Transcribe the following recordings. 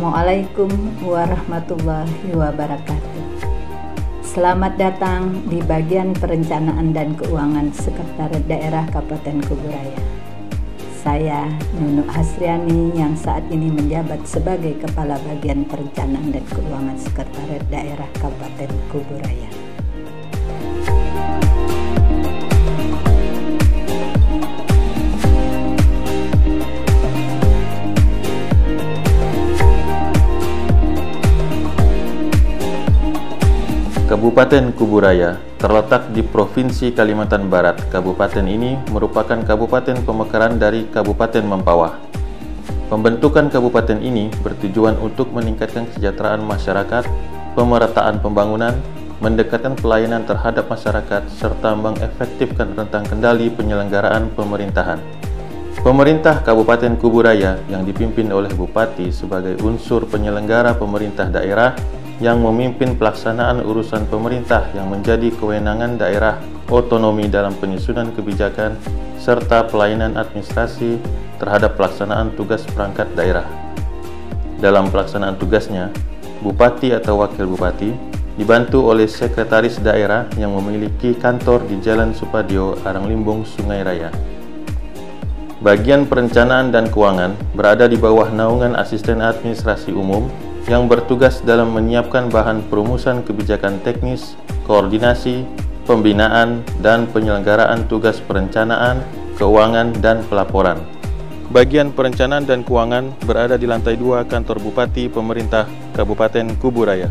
Assalamualaikum warahmatullahi wabarakatuh. Selamat datang di bagian perencanaan dan keuangan Sekretariat Daerah Kabupaten Kuburaya. Saya Nunuk Hasriani yang saat ini menjabat sebagai Kepala Bagian Perencanaan dan Keuangan Sekretariat Daerah Kabupaten Kuburaya. Kabupaten Kuburaya terletak di Provinsi Kalimantan Barat. Kabupaten ini merupakan kabupaten pemekaran dari Kabupaten Mempawah. Pembentukan kabupaten ini bertujuan untuk meningkatkan kesejahteraan masyarakat, pemerataan pembangunan, mendekatkan pelayanan terhadap masyarakat, serta mengefektifkan rentang kendali penyelenggaraan pemerintahan. Pemerintah Kabupaten Kuburaya yang dipimpin oleh Bupati sebagai unsur penyelenggara pemerintah daerah yang memimpin pelaksanaan urusan pemerintah yang menjadi kewenangan daerah otonomi dalam penyusunan kebijakan serta pelayanan administrasi terhadap pelaksanaan tugas perangkat daerah. Dalam pelaksanaan tugasnya, Bupati atau Wakil Bupati dibantu oleh Sekretaris Daerah yang memiliki kantor di Jalan Supadio, Aranglimbung, Sungai Raya. Bagian perencanaan dan keuangan berada di bawah naungan Asisten Administrasi Umum yang bertugas dalam menyiapkan bahan perumusan kebijakan teknis, koordinasi, pembinaan, dan penyelenggaraan tugas perencanaan, keuangan, dan pelaporan. Bagian perencanaan dan keuangan berada di lantai 2 kantor Bupati Pemerintah Kabupaten Kuburaya.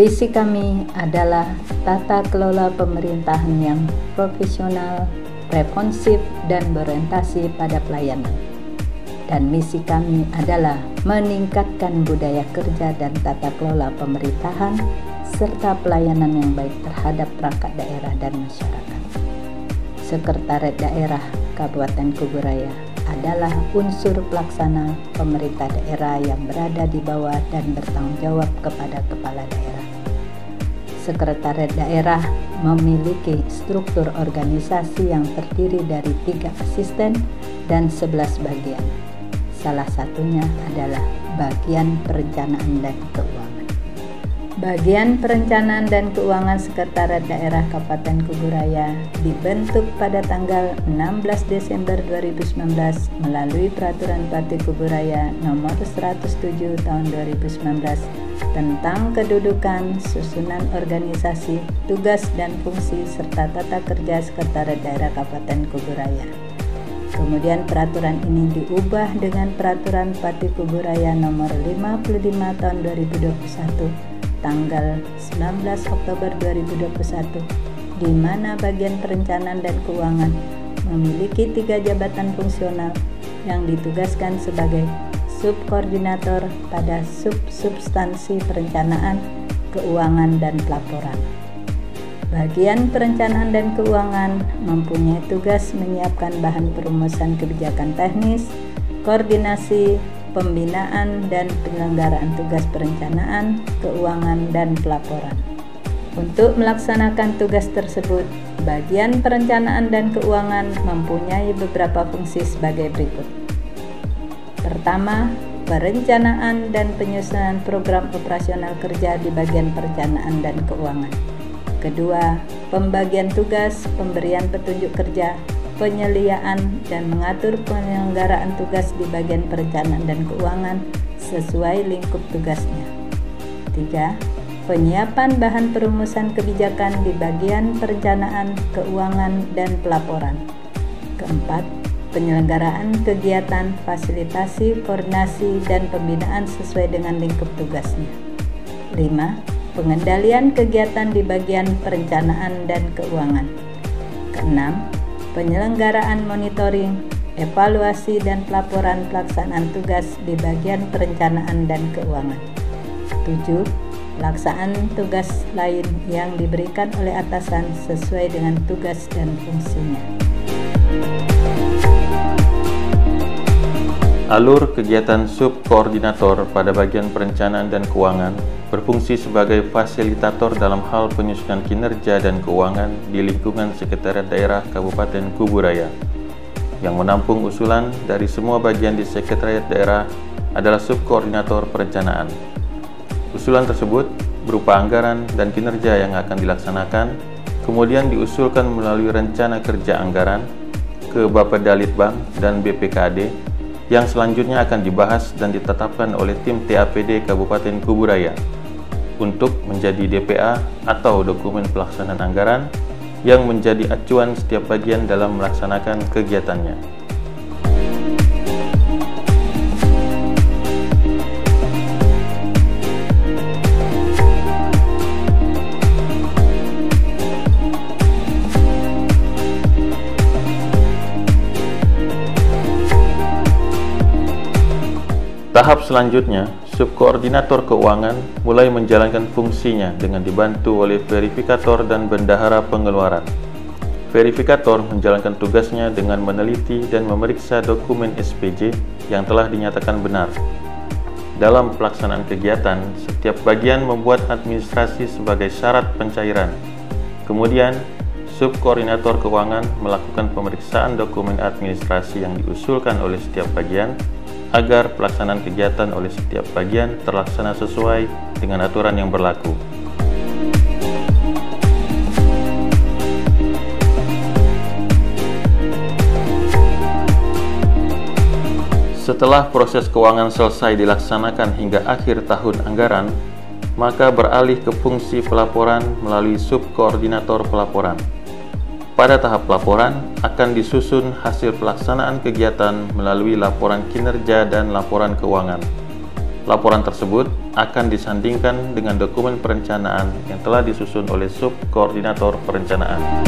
Visi kami adalah tata kelola pemerintahan yang profesional, responsif, dan berorientasi pada pelayanan. Dan misi kami adalah meningkatkan budaya kerja dan tata kelola pemerintahan serta pelayanan yang baik terhadap perangkat daerah dan masyarakat. Sekretariat Daerah Kabupaten Kuburaya adalah unsur pelaksana pemerintah daerah yang berada di bawah dan bertanggung jawab kepada kepala daerah. Sekretariat Daerah memiliki struktur organisasi yang terdiri dari 3 asisten dan 11 bagian. Salah satunya adalah bagian perencanaan dan keuangan. Bagian perencanaan dan keuangan Sekretariat Daerah Kabupaten Kuburaya dibentuk pada tanggal 16 Desember 2019 melalui Peraturan Bupati Kuburaya Nomor 107 Tahun 2019 tentang kedudukan, susunan organisasi, tugas dan fungsi serta tata kerja Sekretariat Daerah Kabupaten Kuburaya. Kemudian peraturan ini diubah dengan Peraturan Bupati Kuburaya Nomor 55 Tahun 2021 tanggal 19 Oktober 2021, di mana bagian perencanaan dan keuangan memiliki 3 jabatan fungsional yang ditugaskan sebagai subkoordinator pada substansi perencanaan, keuangan, dan pelaporan. Bagian perencanaan dan keuangan mempunyai tugas menyiapkan bahan perumusan kebijakan teknis, koordinasi, pembinaan, dan penyelenggaraan tugas perencanaan, keuangan, dan pelaporan. Untuk melaksanakan tugas tersebut, bagian perencanaan dan keuangan mempunyai beberapa fungsi sebagai berikut. Pertama, perencanaan dan penyusunan program operasional kerja di bagian perencanaan dan keuangan. Kedua, pembagian tugas, pemberian petunjuk kerja, penyeliaan, dan mengatur penyelenggaraan tugas di bagian perencanaan dan keuangan sesuai lingkup tugasnya. Tiga, penyiapan bahan perumusan kebijakan di bagian perencanaan, keuangan, dan pelaporan. Keempat, penyelenggaraan kegiatan, fasilitasi, koordinasi, dan pembinaan sesuai dengan lingkup tugasnya. 5. Pengendalian kegiatan di bagian perencanaan dan keuangan. Keenam, penyelenggaraan monitoring, evaluasi, dan pelaporan pelaksanaan tugas di bagian perencanaan dan keuangan. 7. Pelaksanaan tugas lain yang diberikan oleh atasan sesuai dengan tugas dan fungsinya. Alur kegiatan subkoordinator pada bagian perencanaan dan keuangan berfungsi sebagai fasilitator dalam hal penyusunan kinerja dan keuangan di lingkungan Sekretariat Daerah Kabupaten Kuburaya, yang menampung usulan dari semua bagian di Sekretariat Daerah adalah subkoordinator perencanaan. Usulan tersebut berupa anggaran dan kinerja yang akan dilaksanakan, kemudian diusulkan melalui rencana kerja anggaran ke Bapeda Litbang dan BPKAD, yang selanjutnya akan dibahas dan ditetapkan oleh tim TAPD Kabupaten Kuburaya untuk menjadi DPA atau dokumen pelaksanaan anggaran yang menjadi acuan setiap bagian dalam melaksanakan kegiatannya. Tahap selanjutnya, subkoordinator keuangan mulai menjalankan fungsinya dengan dibantu oleh verifikator dan bendahara pengeluaran. Verifikator menjalankan tugasnya dengan meneliti dan memeriksa dokumen SPJ yang telah dinyatakan benar. Dalam pelaksanaan kegiatan, setiap bagian membuat administrasi sebagai syarat pencairan. Kemudian, subkoordinator keuangan melakukan pemeriksaan dokumen administrasi yang diusulkan oleh setiap bagian agar pelaksanaan kegiatan oleh setiap bagian terlaksana sesuai dengan aturan yang berlaku. Setelah proses keuangan selesai dilaksanakan hingga akhir tahun anggaran, maka beralih ke fungsi pelaporan melalui subkoordinator pelaporan. Pada tahap pelaporan, akan disusun hasil pelaksanaan kegiatan melalui laporan kinerja dan laporan keuangan. Laporan tersebut akan disandingkan dengan dokumen perencanaan yang telah disusun oleh subkoordinator perencanaan.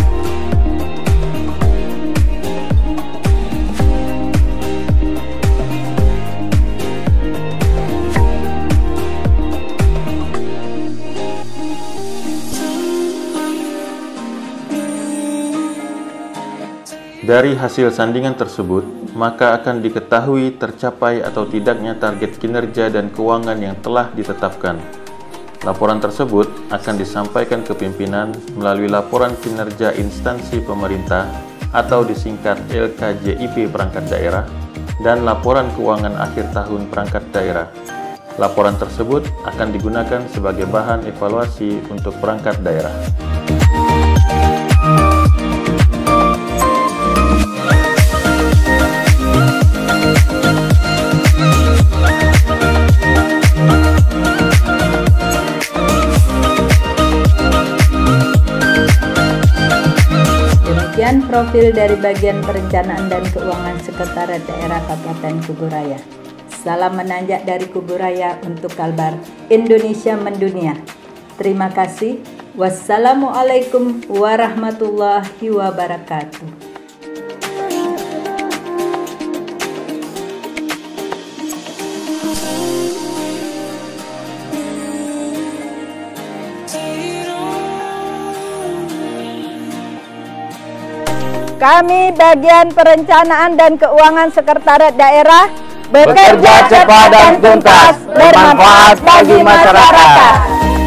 Dari hasil sandingan tersebut, maka akan diketahui tercapai atau tidaknya target kinerja dan keuangan yang telah ditetapkan. Laporan tersebut akan disampaikan ke pimpinan melalui laporan kinerja instansi pemerintah atau disingkat LKJIP perangkat daerah dan laporan keuangan akhir tahun perangkat daerah. Laporan tersebut akan digunakan sebagai bahan evaluasi untuk perangkat daerah. Demikian profil dari bagian perencanaan dan keuangan Sekretariat Daerah Kabupaten Kuburaya. Salam menanjak dari Kuburaya untuk Kalbar Indonesia Mendunia. Terima kasih. Wassalamualaikum warahmatullahi wabarakatuh. Kami bagian perencanaan dan keuangan Sekretariat Daerah bekerja cepat dan tuntas, bermanfaat bagi masyarakat.